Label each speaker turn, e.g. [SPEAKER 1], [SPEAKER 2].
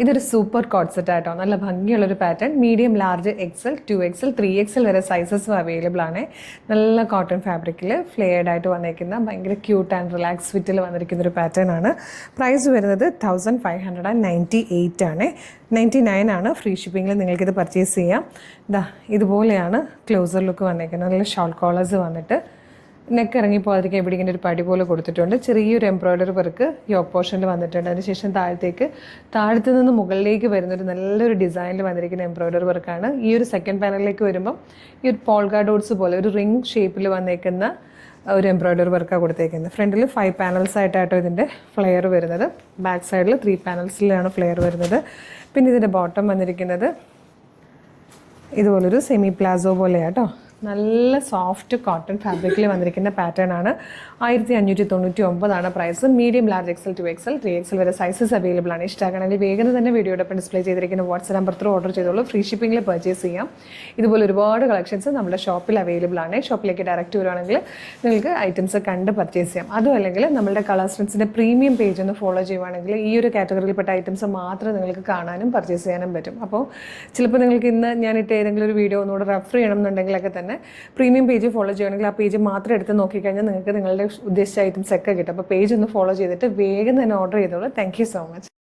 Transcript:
[SPEAKER 1] ഇതൊരു super code set ആയിട്ടോ. നല്ല ഭംഗിയുള്ളൊരു pattern. Medium, large, Excel, 2XL, 3XL വരെ സൈസസും അവൈലബിൾ ആണ്. നല്ല കോട്ടൺ ഫാബ്രിക്കിൽ ഫ്ലെയർഡ് ആയിട്ട് വന്നിരിക്കുന്ന ഭയങ്കര ക്യൂട്ട് ആൻഡ് റിലാക്സ് ഫിറ്റിൽ വന്നിരിക്കുന്ന ഒരു പാറ്റേൺ ആണ്. പ്രൈസ് വരുന്നത് 1598 ആണ്. 99 ആണ്. ഫ്രീ ഷിപ്പിങ്ങിൽ നിങ്ങൾക്കിത് പർച്ചേസ് ചെയ്യാം. ഇതുപോലെയാണ് ക്ലോസർ ലുക്ക് വന്നിരിക്കുന്നത്. നല്ല ഷോൾ കോളേഴ്സ് വന്നിട്ട് നെക്ക് ഇറങ്ങി പോകാതിരിക്കാൻ ഇവിടെ ഇങ്ങനെ ഒരു പടി പോലെ കൊടുത്തിട്ടുണ്ട്. ചെറിയൊരു എംബ്രോയ്ഡറി വർക്ക് യോക്ക് പോർഷനിൽ വന്നിട്ടുണ്ട്. അതിനുശേഷം താഴത്ത് നിന്ന് മുകളിലേക്ക് വരുന്നൊരു നല്ലൊരു ഡിസൈനിൽ വന്നിരിക്കുന്ന എംബ്രോയ്ഡറി വർക്കാണ്. ഈ ഒരു സെക്കൻഡ് പാനലിലേക്ക് വരുമ്പം ഈ ഒരു പോൾഗ ഡോട്ട്സ് പോലെ ഒരു റിംഗ് ഷേപ്പിൽ വന്നേക്കുന്ന ഒരു എംബ്രോയ്ഡറി വർക്കാണ് കൊടുത്തേക്കുന്നത്. ഫ്രണ്ടിൽ 5 പാനൽസ് ആയിട്ടാട്ടോ ഇതിൻ്റെ ഫ്ലെയർ വരുന്നത്. ബാക്ക് സൈഡിൽ 3 പാനൽസിലാണ് ഫ്ലെയർ വരുന്നത്. പിന്നെ ഇതിൻ്റെ ബോട്ടം വന്നിരിക്കുന്നത് ഇതുപോലൊരു സെമി പ്ലാസോ പോലെയാട്ടോ. നല്ല സോഫ്റ്റ് കോട്ടൺ ഫാബ്രിക്കിൽ വന്നിരിക്കുന്ന പാറ്റേൺ ആണ്. 1599 ആണ് price. Medium, large, Excel, 2XL, 3XL വരെ സൈസസ് അവൈലബിൾ ആണ്. ഇഷ്ടമാണെങ്കിൽ വേഗം തന്നെ വീഡിയോടൊപ്പം ഡിസ്പ്ലേ ചെയ്തിരിക്കുന്ന വാട്സ്ആപ്പ് നമ്പർ ത്രൂ ഓർഡർ ചെയ്തോളൂ. ഫ്രീ ഷിപ്പിംഗിൽ പർച്ചേസ് ചെയ്യാം. ഇതുപോലെ ഒരുപാട് കളക്ഷൻസ് നമ്മുടെ ഷോപ്പിൽ അവൈലബിൾ ആണ്. ഷോപ്പിലേക്ക് ഡയറക്റ്റ് വരുവാണെങ്കിൽ നിങ്ങൾക്ക് ഐറ്റംസ് കണ്ട് പർച്ചേസ് ചെയ്യാം. അതും അല്ലെങ്കിൽ നമ്മുടെ കളർ സ്ട്രിൻസിൻ്റെ പ്രീമിയം പേജ് ഒന്ന് ഫോളോ ചെയ്യുവാണെങ്കിൽ ഈ ഒരു കാറ്റഗറിയിൽപ്പെട്ട ഐറ്റംസ് മാത്രം നിങ്ങൾക്ക് കാണാനും പർച്ചേസ് ചെയ്യാനും പറ്റും. അപ്പോൾ ചിലപ്പോൾ നിങ്ങൾക്ക് ഇന്ന് ഞാനിട്ട് ഏതെങ്കിലും ഒരു വീഡിയോ ഒന്നുകൂടെ റെഫർ ചെയ്യണം എന്നുണ്ടെങ്കിലൊക്കെ തന്നെ പ്രീമിയം പേജ് ഫോളോ ചെയ്യുകയാണെങ്കിൽ ആ പേജ് മാത്രം എടുത്ത് നോക്കിക്കഴിഞ്ഞാൽ നിങ്ങൾക്ക് നിങ്ങളുടെ ഉദ്ദേശിച്ച ഐറ്റംസ് ഒക്കെ കിട്ടും. അപ്പോൾ പേജ് ഒന്ന് ഫോളോ ചെയ്തിട്ട് വേഗം തന്നെ ഓർഡർ ചെയ്തോളൂ. Thank you so much.